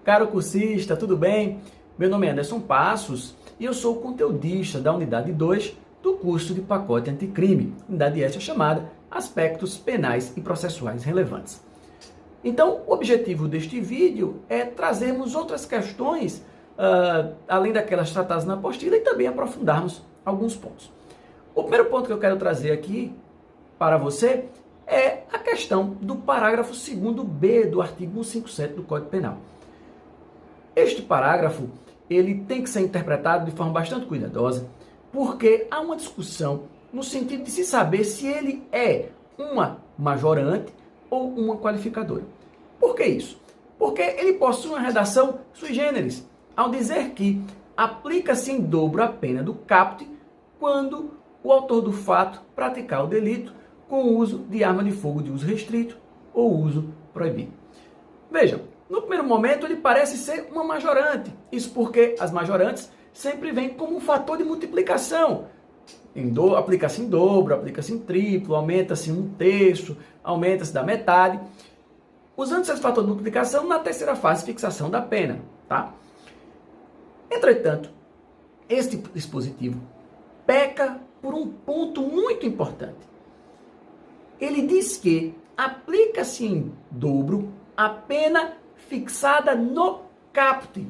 Caro cursista, tudo bem? Meu nome é Anderson Passos e eu sou conteudista da unidade 2 do curso de pacote anticrime, unidade esta chamada Aspectos Penais e Processuais Relevantes. Então, o objetivo deste vídeo é trazermos outras questões, além daquelas tratadas na apostila, e também aprofundarmos alguns pontos. O primeiro ponto que eu quero trazer aqui para você é a questão do parágrafo 2º-B do artigo 157 do Código Penal. Este parágrafo ele tem que ser interpretado de forma bastante cuidadosa, porque há uma discussão no sentido de se saber se ele é uma majorante ou uma qualificadora. Por que isso? Porque ele possui uma redação sui generis, ao dizer que aplica-se em dobro a pena do caput quando o autor do fato praticar o delito com o uso de arma de fogo de uso restrito ou uso proibido. Vejam, no primeiro momento ele parece ser uma majorante. Isso porque as majorantes sempre vêm como um fator de multiplicação. Aplica-se em dobro, aplica-se em triplo, aumenta-se um terço, aumenta-se da metade. Usando esse fator de multiplicação na terceira fase, fixação da pena. Tá? Entretanto, este dispositivo peca por um ponto muito importante. Ele diz que aplica-se em dobro a pena fixada no caput.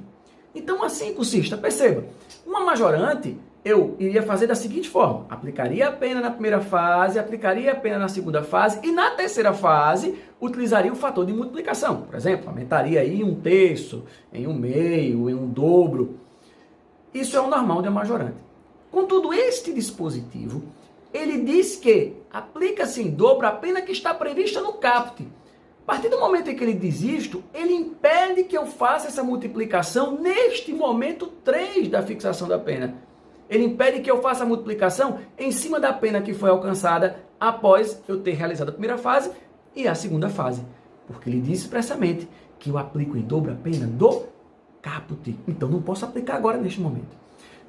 Então, assim, cursista, perceba, uma majorante eu iria fazer da seguinte forma: aplicaria a pena na primeira fase, aplicaria a pena na segunda fase e na terceira fase utilizaria o fator de multiplicação. Por exemplo, aumentaria aí um terço, em um meio, em um dobro. Isso é o normal de uma majorante. Contudo, este dispositivo, ele diz que aplica-se em dobro a pena que está prevista no caput. A partir do momento em que ele diz isto, ele impede que eu faça essa multiplicação neste momento 3 da fixação da pena. Ele impede que eu faça a multiplicação em cima da pena que foi alcançada após eu ter realizado a primeira fase e a segunda fase. Porque ele diz expressamente que eu aplico em dobro a pena do caput. Então não posso aplicar agora neste momento.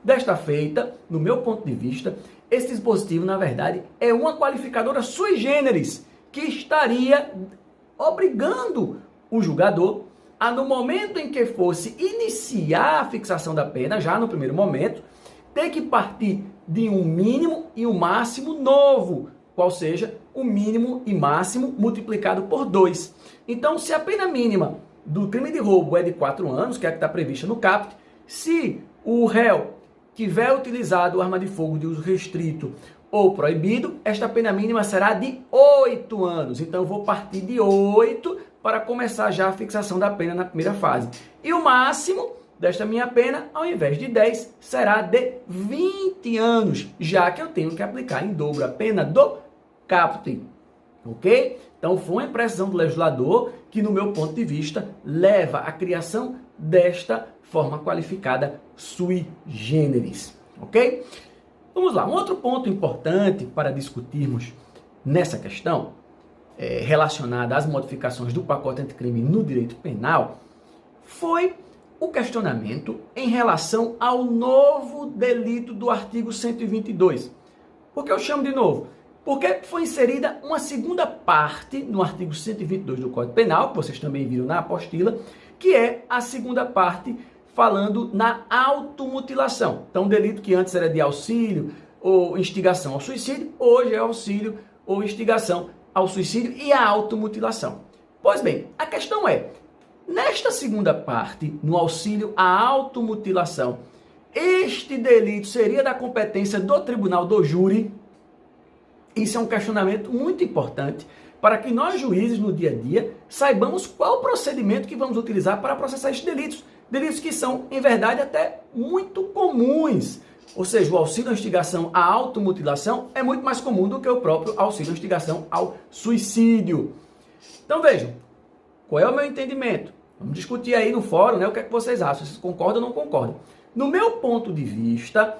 Desta feita, no meu ponto de vista, esse dispositivo, na verdade, é uma qualificadora sui generis que estaria obrigando o julgador a, no momento em que fosse iniciar a fixação da pena, já no primeiro momento, ter que partir de um mínimo e um máximo novo, qual seja o mínimo e máximo multiplicado por 2. Então, se a pena mínima do crime de roubo é de 4 anos, que é a que está prevista no caput, se o réu tiver utilizado arma de fogo de uso restrito ou proibido, esta pena mínima será de 8 anos. Então, eu vou partir de 8 para começar já a fixação da pena na primeira fase. E o máximo desta minha pena, ao invés de 10, será de 20 anos, já que eu tenho que aplicar em dobro a pena do caput. Ok? Então, foi uma impressão do legislador que, no meu ponto de vista, leva à criação desta forma qualificada sui generis. Ok? Vamos lá, um outro ponto importante para discutirmos nessa questão, relacionada às modificações do pacote anticrime no direito penal, foi o questionamento em relação ao novo delito do artigo 122. Por que eu chamo de novo? Porque foi inserida uma segunda parte no artigo 122 do Código Penal, que vocês também viram na apostila, que é a segunda parte falando na automutilação. Então, o delito que antes era de auxílio ou instigação ao suicídio, hoje é auxílio ou instigação ao suicídio e a automutilação. Pois bem, a questão é, nesta segunda parte, no auxílio à automutilação, este delito seria da competência do tribunal do júri? Isso é um questionamento muito importante para que nós, juízes, no dia a dia, saibamos qual o procedimento que vamos utilizar para processar estes delitos. Delitos que são, em verdade, até muito comuns. Ou seja, o auxílio à instigação à automutilação é muito mais comum do que o próprio auxílio à instigação ao suicídio. Então, vejam, qual é o meu entendimento? Vamos discutir aí no fórum, né? O que é que vocês acham? Vocês concordam ou não concordam? No meu ponto de vista,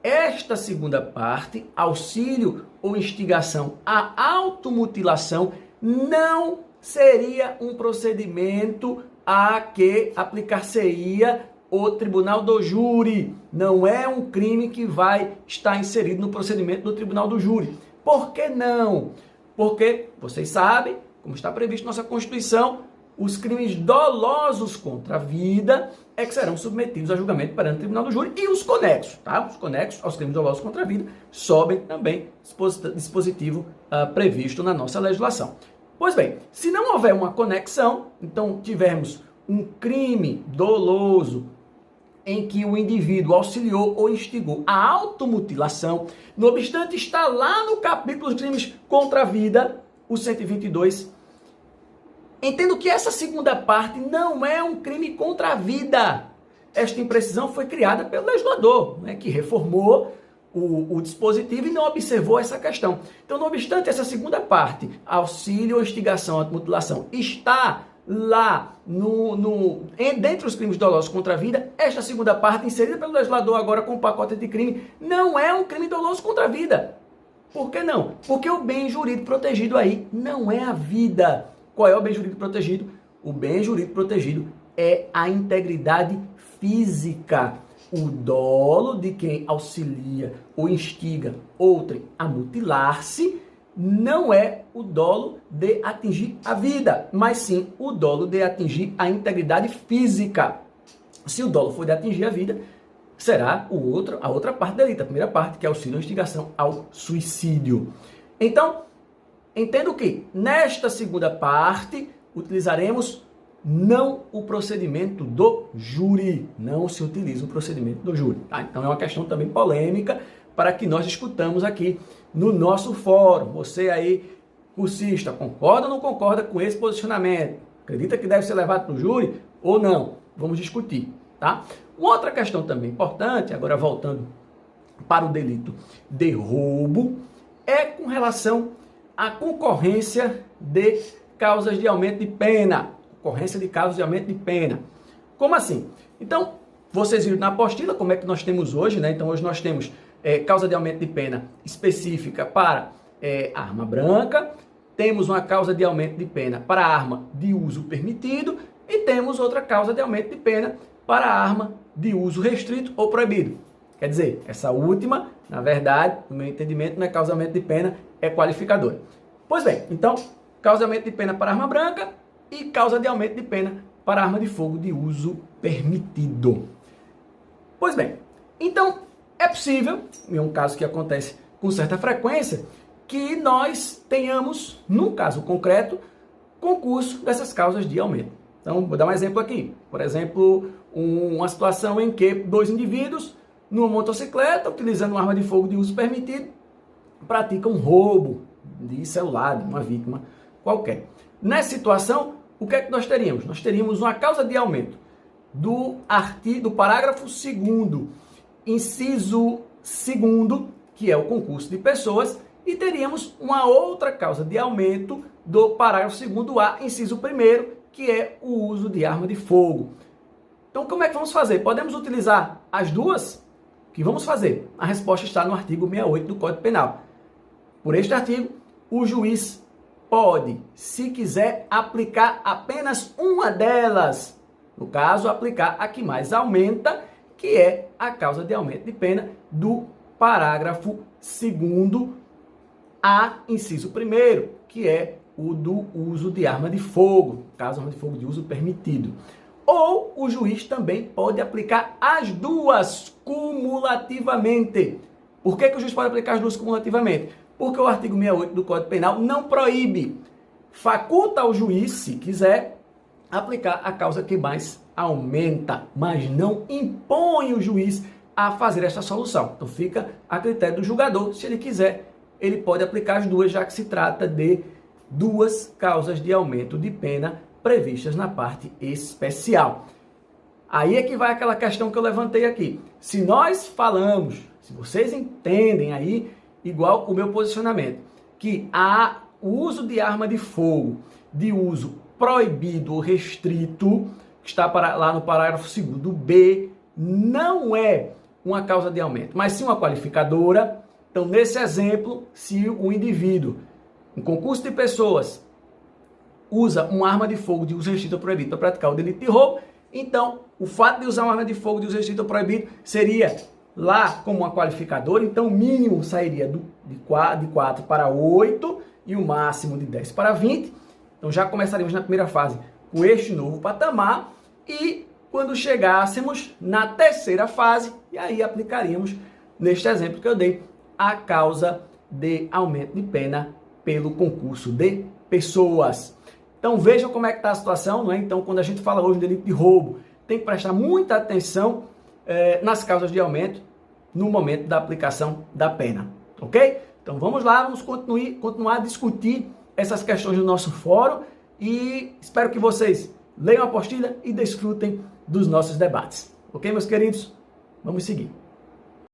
esta segunda parte, auxílio ou instigação à automutilação, não seria um procedimento a que aplicar-se-ia o tribunal do júri. Não é um crime que vai estar inserido no procedimento do tribunal do júri. Por que não? Porque, vocês sabem, como está previsto na nossa Constituição, os crimes dolosos contra a vida é que serão submetidos a julgamento perante o tribunal do júri, e os conexos, tá? Os conexos aos crimes dolosos contra a vida sobem também dispositivo previsto na nossa legislação. Pois bem, se não houver uma conexão, então tivermos um crime doloso em que o indivíduo auxiliou ou instigou a automutilação, no obstante está lá no capítulo dos crimes contra a vida, o 122, entendo que essa segunda parte não é um crime contra a vida. Esta imprecisão foi criada pelo legislador, né, que reformou o dispositivo e não observou essa questão. Então, não obstante essa segunda parte, auxílio ou instigação à automutilação, está lá dentre os crimes dolosos contra a vida, esta segunda parte, inserida pelo legislador agora com o pacote de crime, não é um crime doloso contra a vida. Por que não? Porque o bem jurídico protegido aí não é a vida. Qual é o bem jurídico protegido? O bem jurídico protegido é a integridade física. O dolo de quem auxilia ou instiga outrem a mutilar-se não é o dolo de atingir a vida, mas sim o dolo de atingir a integridade física. Se o dolo for de atingir a vida, será a outra parte da delito, a primeira parte, que é auxílio ou instigação ao suicídio. Então, entendo que nesta segunda parte utilizaremos não o procedimento do júri, não se utiliza o procedimento do júri. Tá? Então é uma questão também polêmica para que nós discutamos aqui no nosso fórum. Você aí, cursista, concorda ou não concorda com esse posicionamento? Acredita que deve ser levado para o júri ou não? Vamos discutir. Tá? Uma outra questão também importante, agora voltando para o delito de roubo, é com relação à concorrência de causas de aumento de pena. Concorrência de causas de aumento de pena. Como assim? Então, vocês viram na apostila como é que nós temos hoje, né? Então, hoje nós temos causa de aumento de pena específica para arma branca, temos uma causa de aumento de pena para arma de uso permitido e temos outra causa de aumento de pena para arma de uso restrito ou proibido. Quer dizer, essa última, na verdade, no meu entendimento, não é causa de aumento de pena, é qualificadora. Pois bem, então, causa de aumento de pena para arma branca e causa de aumento de pena para arma de fogo de uso permitido. Pois bem, então é possível, em um caso que acontece com certa frequência, que nós tenhamos, num caso concreto, concurso dessas causas de aumento. Então, vou dar um exemplo aqui. Por exemplo, uma situação em que dois indivíduos, numa motocicleta, utilizando uma arma de fogo de uso permitido, praticam um roubo de celular de uma vítima qualquer. Nessa situação, o que é que nós teríamos? Nós teríamos uma causa de aumento do parágrafo 2º, inciso 2º, que é o concurso de pessoas, e teríamos uma outra causa de aumento do parágrafo 2º A, inciso 1º, que é o uso de arma de fogo. Então, como é que vamos fazer? Podemos utilizar as duas? O que vamos fazer? A resposta está no artigo 68 do Código Penal. Por este artigo, o juiz pode, se quiser, aplicar apenas uma delas. No caso, aplicar a que mais aumenta, que é a causa de aumento de pena do parágrafo 2º A, inciso 1º, que é o do uso de arma de fogo, caso arma de fogo de uso permitido. Ou o juiz também pode aplicar as duas cumulativamente. Por que o juiz pode aplicar as duas cumulativamente? Porque o artigo 68 do Código Penal não proíbe, faculta ao juiz, se quiser, aplicar a causa que mais aumenta, mas não impõe o juiz a fazer essa solução. Então fica a critério do julgador. Se ele quiser, ele pode aplicar as duas, já que se trata de duas causas de aumento de pena previstas na parte especial. Aí é que vai aquela questão que eu levantei aqui. Se nós falamos, se vocês entendem aí, igual o meu posicionamento, que o uso de arma de fogo de uso proibido ou restrito, que está lá no parágrafo 2º B, não é uma causa de aumento, mas sim uma qualificadora. Então, nesse exemplo, se o indivíduo, em concurso de pessoas, usa uma arma de fogo de uso restrito ou proibido para praticar o delito de roubo, então, o fato de usar uma arma de fogo de uso restrito ou proibido seria lá como uma qualificadora, então o mínimo sairia de 4 para 8 e o máximo de 10 para 20. Então já começaríamos na primeira fase com este novo patamar e quando chegássemos na terceira fase, e aí aplicaríamos, neste exemplo que eu dei, a causa de aumento de pena pelo concurso de pessoas. Então vejam como é que está a situação, não é? Então quando a gente fala hoje de delito de roubo, tem que prestar muita atenção nas causas de aumento no momento da aplicação da pena, ok? Então vamos lá, vamos continuar a discutir essas questões no nosso fórum e espero que vocês leiam a apostila e desfrutem dos nossos debates. Ok, meus queridos? Vamos seguir.